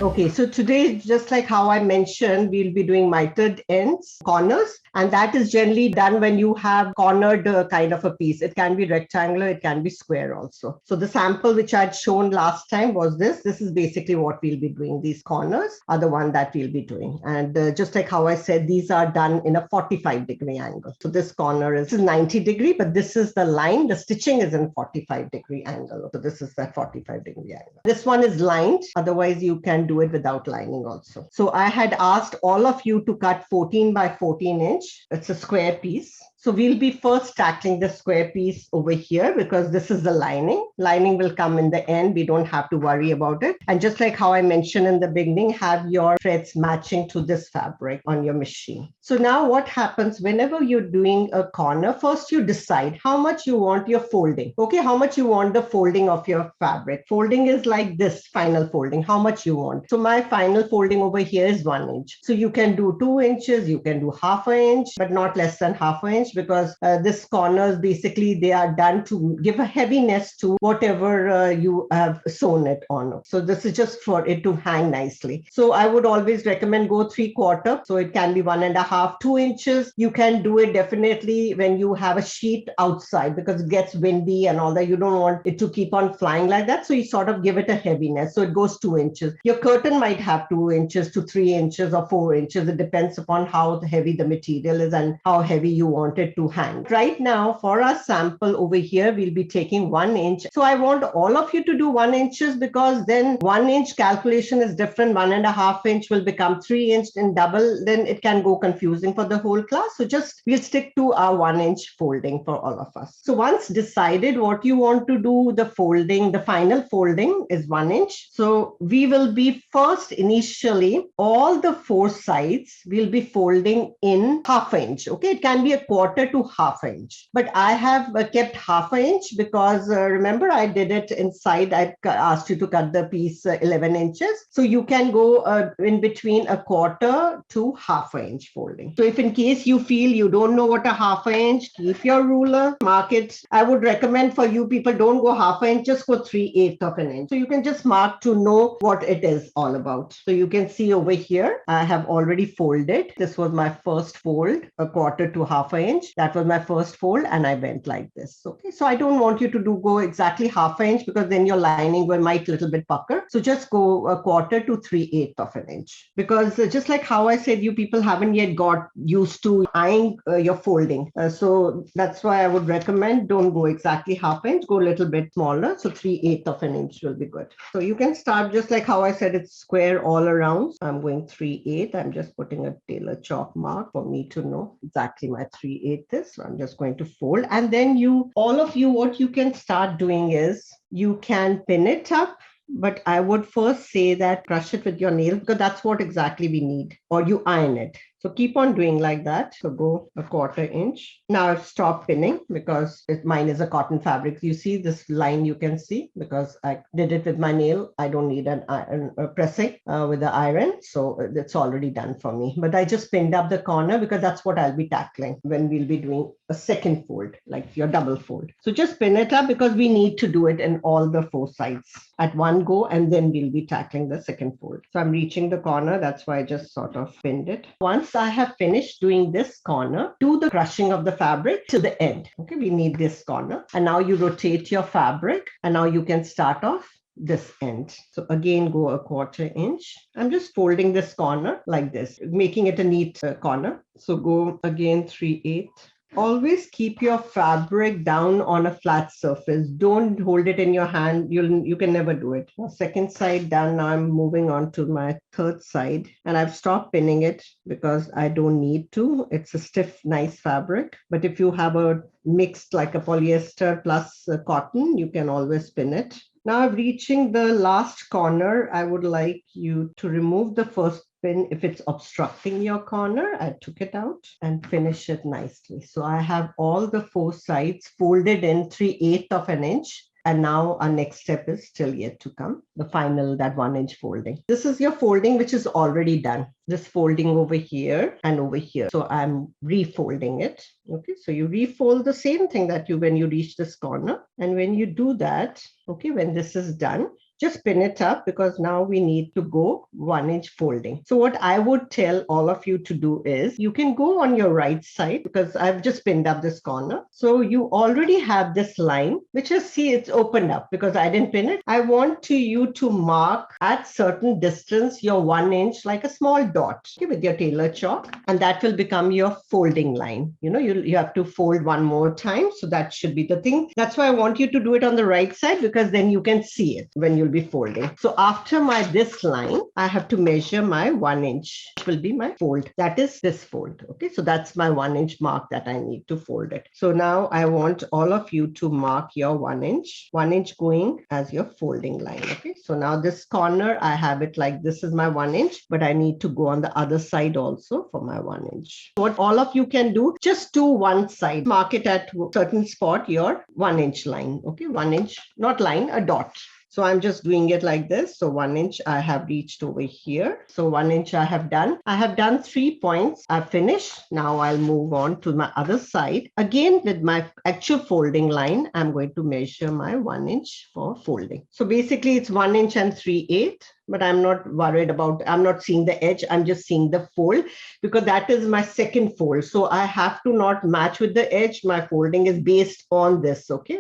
Okay, so today, just like how I mentioned, we'll be doing mitered ends, corners, and that is generally done when you have cornered kind of a piece. It can be rectangular, it can be square also. So the sample which I'd shown last time was this. This is basically what we'll be doing. These corners are the one that we'll be doing. And just like how I said, these are done in a 45-degree angle. So this corner is 90-degree, but this is the line. The stitching is in 45-degree angle. So this is that 45-degree angle. This one is lined. Otherwise, you can do it without lining also. So I had asked all of you to cut 14 by 14 inch. It's a square piece. So we'll be first tackling the square piece over here because this is the lining. Lining will come in the end. We don't have to worry about it. And just like how I mentioned in the beginning, have your threads matching to this fabric on your machine. So now what happens whenever you're doing a corner, first you decide how much you want your folding. Okay, how much you want the folding of your fabric. Folding is like this final folding, how much you want. So my final folding over here is 1 inch. So you can do 2 inches, you can do half an inch, but not less than half an inch, because this corners basically they are done to give a heaviness to whatever you have sewn it on. So this is just for it to hang nicely. So I would always recommend go 3/4. So it can be 1.5, 2 inches. You can do it definitely when you have a sheet outside because it gets windy and all that. You don't want it to keep on flying like that. So you sort of give it a heaviness. So it goes 2 inches. Your curtain might have 2 inches to 3 inches or 4 inches. It depends upon how heavy the material is and how heavy you want it to hang. Right now, for our sample over here, we'll be taking 1 inch. So I want all of you to do 1 inches because then 1 inch calculation is different. 1.5 inch will become 3 inch in double. Then it can go confusing for the whole class. So just we'll stick to our 1 inch folding for all of us. So once decided what you want to do, the folding, the final folding is 1 inch. So we will be first initially all the 4 sides we'll be folding in half inch. Okay, it can be a quarter to half inch, but I have kept half an inch because remember I did it inside. I asked you to cut the piece 11 inches. So you can go in between a quarter to half an inch folding. So if in case you feel you don't know what a half an inch, keep your ruler, mark it. I would recommend for you people don't go half an inch, just go 3/8 of an inch. So you can just mark to know what it is all about. So you can see over here, I have already folded. This was my first fold, a quarter to half an inch. That was my first fold and I went like this. Okay, so I don't want you to go exactly half an inch because then your lining might little bit pucker. So just go a quarter to 3/8 of an inch, because just like how I said, you people haven't yet got used to eyeing your folding. So that's why I would recommend don't go exactly half an inch, go a little bit smaller. So 3/8 of an inch will be good. So you can start just like how I said, it's square all around. I'm going 3/8. I'm just putting a tailor chalk mark for me to know exactly my 3/8 is. So I'm just going to fold, and then all of you, what you can start doing is you can pin it up. But I would first say that brush it with your nail because that's what exactly we need, or you iron it. So keep on doing like that. So go a quarter inch. Now I've stopped pinning because mine is a cotton fabric. You see this line, you can see because I did it with my nail. I don't need an iron pressing with the iron. So it's already done for me. But I just pinned up the corner because that's what I'll be tackling when we'll be doing a second fold, like your double fold. So just pin it up because we need to do it in all the 4 sides at one go, and then we'll be tackling the second fold. So I'm reaching the corner. That's why I just sort of pinned it. Once I have finished doing this corner, do the crushing of the fabric to the end. Okay, we need this corner. And now you rotate your fabric, and now you can start off this end. So again, go a quarter inch. I'm just folding this corner like this, making it a neat corner. So go again 3/8. Always keep your fabric down on a flat surface. Don't hold it in your hand. You can never do it. Second side done. Now I'm moving on to my third side, and I've stopped pinning it because I don't need to. It's a stiff, nice fabric. But if you have a mixed like a polyester plus cotton, you can always pin it. Now I'm reaching the last corner. I would like you to remove the first pin if it's obstructing your corner. I took it out and finish it nicely. So I have all the 4 sides folded in 3/8 of an inch. And now our next step is still yet to come, the final, that 1 inch folding. This is your folding, which is already done. This folding over here and over here. So I'm refolding it. Okay, so you refold the same thing that when you reach this corner. And when you do that, okay, when this is done, just pin it up because now we need to go 1 inch folding. So what I would tell all of you to do is you can go on your right side because I've just pinned up this corner. So you already have this line, which is, see, it's opened up because I didn't pin it. I want you to mark at certain distance your 1 inch like a small dot, okay, with your tailor chalk, and that will become your folding line. You have to fold one more time. So that should be the thing. That's why I want you to do it on the right side because then you can see it when you'll be folding. So after this line, I have to measure my 1 inch, which will be my fold. That is this fold. Okay, so that's my 1 inch mark that I need to fold it. So now I want all of you to mark your 1 inch going as your folding line. Okay, so now this corner, I have it like this is my 1 inch, but I need to go on the other side also for my 1 inch. What all of you can do, just do one side, mark it at a certain spot, your 1 inch line. Okay, 1 inch, not line, a dot. So I'm just doing it like this. So 1 inch I have reached over here. So 1 inch I have done. I have done 3 points. I've finished. Now I'll move on to my other side. Again, with my actual folding line, I'm going to measure my 1 inch for folding. So basically it's 1 inch and 3/8. But I'm not worried about, I'm not seeing the edge. I'm just seeing the fold because that is my second fold. So I have to not match with the edge. My folding is based on this, okay,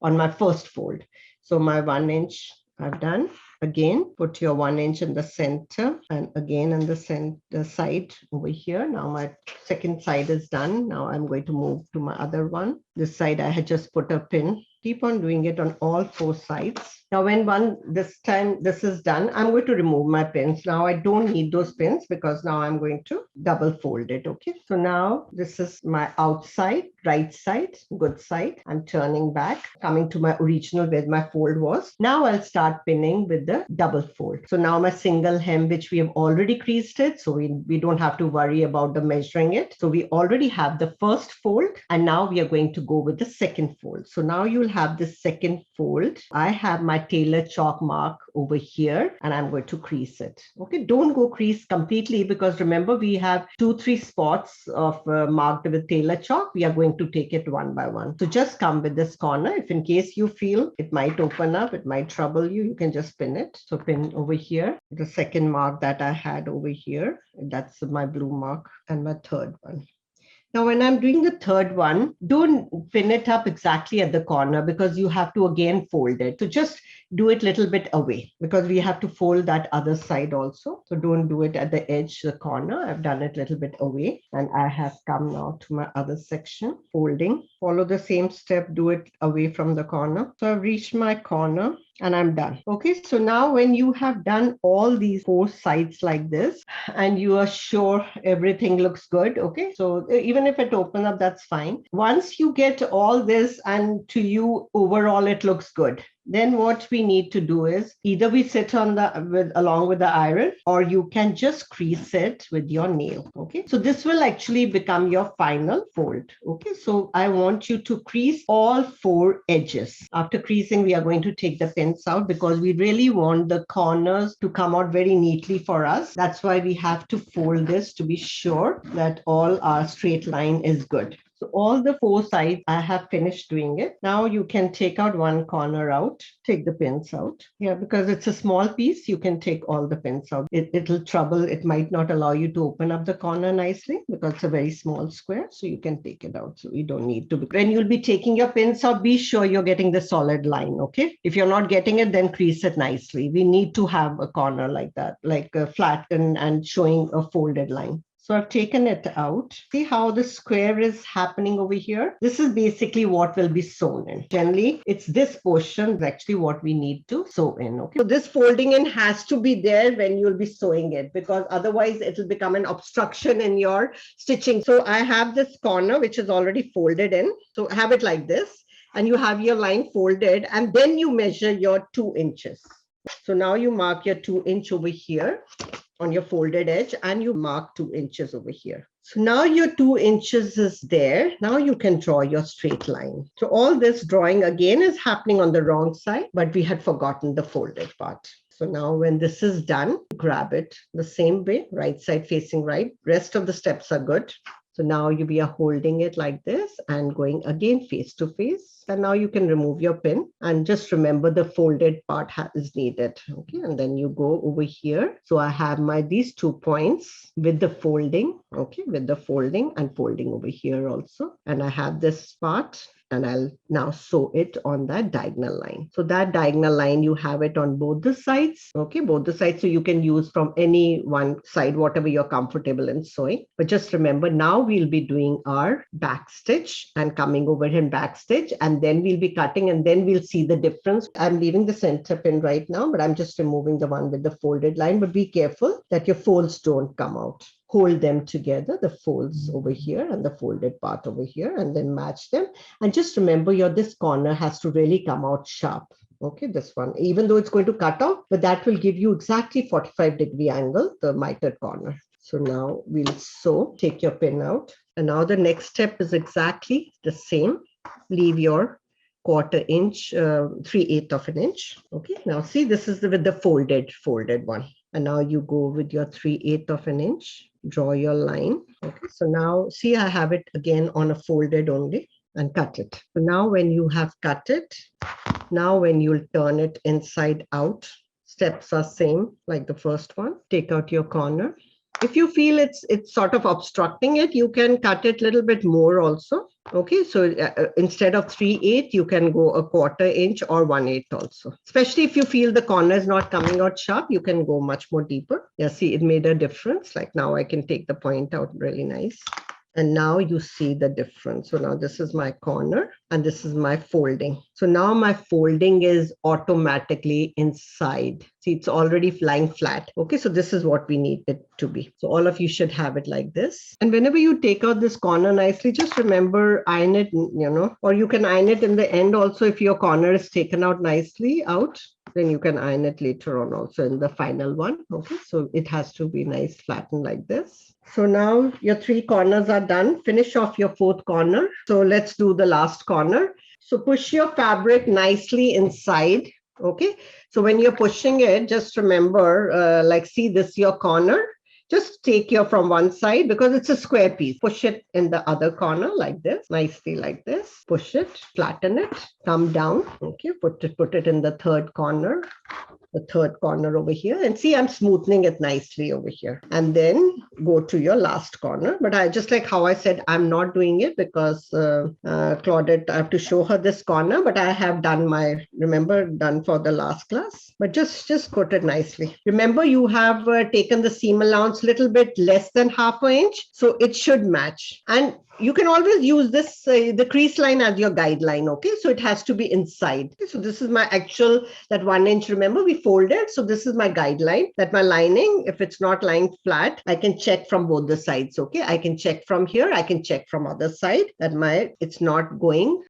on my first fold. So my 1 inch I've done. Again, put your 1 inch in the center and again in the side over here. Now my second side is done. Now I'm going to move to my other one. This side I had just put a pin. Keep on doing it on all 4 sides. Now when this time this is done, I'm going to remove my pins. Now I don't need those pins because now I'm going to double fold it. Okay. So now this is my outside, right side, good side. I'm turning back, coming to my original where my fold was. Now I'll start pinning with the double fold. So now my single hem, which we have already creased it. So we don't have to worry about the measuring it. So we already have the first fold and now we are going to go with the second fold. So now you'll have the second fold. I have my tailor chalk mark over here and I'm going to crease it. Okay, don't go crease completely because remember we have 2-3 spots of marked with tailor chalk. We are going to take it one by one. So just come with this corner. If in case you feel it might open up, it might trouble you, you can just pin it. So pin over here, the second mark that I had over here, that's my blue mark, and my third one. Now, when I'm doing the third one, don't pin it up exactly at the corner because you have to again fold it. So just do it a little bit away because we have to fold that other side also. So don't do it at the edge, the corner. I've done it a little bit away and I have come now to my other section, folding. Follow the same step, do it away from the corner. So I've reached my corner and I'm done. Okay, so now when you have done all these 4 sides like this and you are sure everything looks good, okay, so even if it opens up, that's fine. Once you get all this and to you overall it looks good, then what we need to do is either we sit on along with the iron or you can just crease it with your nail. Okay, so this will actually become your final fold. Okay, so I want you to crease all 4 edges. After creasing, we are going to take the pins out because we really want the corners to come out very neatly for us. That's why we have to fold this to be sure that all our straight line is good. So all the 4 sides, I have finished doing it. Now you can take out one corner out, take the pins out. Yeah, because it's a small piece, you can take all the pins out. It'll trouble, it might not allow you to open up the corner nicely because it's a very small square. So you can take it out. So you don't need to. When you'll be taking your pins out, be sure you're getting the solid line, okay? If you're not getting it, then crease it nicely. We need to have a corner like that, like a flat and showing a folded line. So I've taken it out. See how the square is happening over here? This is basically what will be sewn in. Generally, it's this portion is actually what we need to sew in. Okay. So this folding in has to be there when you'll be sewing it because otherwise it will become an obstruction in your stitching. So I have this corner which is already folded in. So have it like this and you have your line folded and then you measure your 2 inches. So now you mark your 2 inch over here on your folded edge and you mark 2 inches over here. So now your 2 inches is there. Now you can draw your straight line. So all this drawing again is happening on the wrong side, but we had forgotten the folded part. So now when this is done, grab it the same way, right side facing right. Rest of the steps are good. So now we are holding it like this and going again face to face. And now you can remove your pin and just remember the folded part is needed. Okay, and then you go over here. So I have these 2 points with the folding, okay, with the folding and folding over here also. And I have this part. And I'll now sew it on that diagonal line. So that diagonal line, you have it on both the sides, okay, both the sides. So you can use from any one side, whatever you're comfortable in sewing. But just remember, now we'll be doing our back stitch and coming over here and back stitch, and then we'll be cutting, and then we'll see the difference. I'm leaving the center pin right now, but I'm just removing the one with the folded line. But be careful that your folds don't come out. Hold them together, the folds over here and the folded part over here, and then match them. And just remember, this corner has to really come out sharp. Okay, this one, even though it's going to cut off, but that will give you exactly 45-degree angle, the mitered corner. So now we'll sew, take your pin out. And now the next step is exactly the same. Leave your 1/4 inch, 3/8 of an inch. Okay, now see, this is with the folded one. And now you go with your 3/8 of an inch, draw your line. Okay, so now see, I have it again on a folded only and cut it. So now when you have cut it, now when you'll turn it inside out, steps are same like the first one. Take out your corner. If you feel it's sort of obstructing it, you can cut it a little bit more also. Okay, so instead of 3/8, you can go a 1/4 inch or 1/8 also. Especially if you feel the corner is not coming out sharp, you can go much more deeper. Yeah, see, it made a difference. Like now I can take the point out really nice. And now you see the difference. So now this is my corner and this is my folding. So now my folding is automatically inside. See, it's already lying flat. Okay, so this is what we need it to be. So all of you should have it like this. And whenever you take out this corner nicely, just remember, iron it, or you can iron it in the end also. If your corner is taken out nicely out, then you can iron it later on also in the final one. Okay, so it has to be nice flattened like this. So now your 3 corners are done. Finish off your 4th corner. So let's do the last corner. So push your fabric nicely inside. Okay, so when you're pushing it, just remember, like see this your corner. Just take your from one side because it's a square piece. Push it in the other corner like this, nicely like this. Push it, flatten it, come down. Okay, put it in the 3rd corner. The 3rd corner over here, and see, I'm smoothing it nicely over here, and then go to your last corner. But I just like how I said, I'm not doing it because Claudette, I have to show her this corner, but I have done done for the last class. But just put it nicely. Remember, you have taken the seam allowance little bit less than 1/2 inch, so it should match. And you can always use this, the crease line as your guideline. Okay, so it has to be inside. Okay, so this is my actual, that 1 inch, remember we folded. So this is my guideline, that my lining, if it's not lying flat, I can check from both the sides. Okay, I can check from here, I can check from other side that it's not going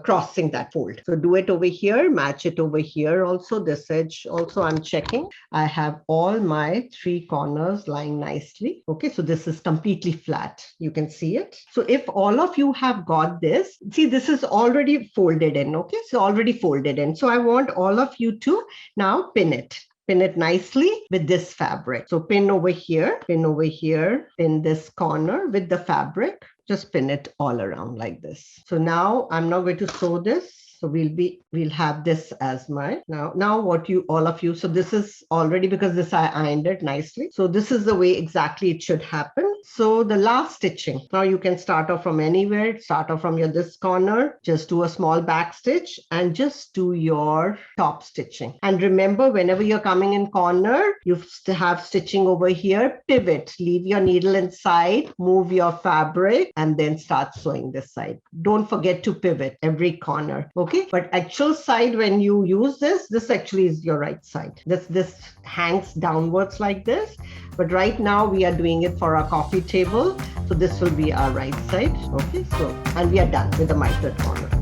crossing that fold. So do it over here, match it over here also, this edge also I'm checking. I have all my 3 corners lying nicely. Okay, so this is completely flat. You can see it. So if all of you have got this, see, this is already folded in. Okay, so already folded in. So I want all of you to now pin it nicely with this fabric. So pin over here, pin this corner with the fabric. Just pin it all around like this. So now I'm not going to sew this. So we'll have this as my, now what all of you, so this is already, because this I ironed it nicely. So this is the way exactly it should happen. So the last stitching, now you can start off from anywhere, start off from this corner, just do a small back stitch and just do your top stitching. And remember, whenever you're coming in corner, you have stitching over here, pivot, leave your needle inside, move your fabric, and then start sewing this side. Don't forget to pivot every corner. Okay, but actual side, when you use this actually is your right side. This hangs downwards like this, but right now we are doing it for our coffee table, so this will be our right side. Okay, so, and we are done with the mitered corner.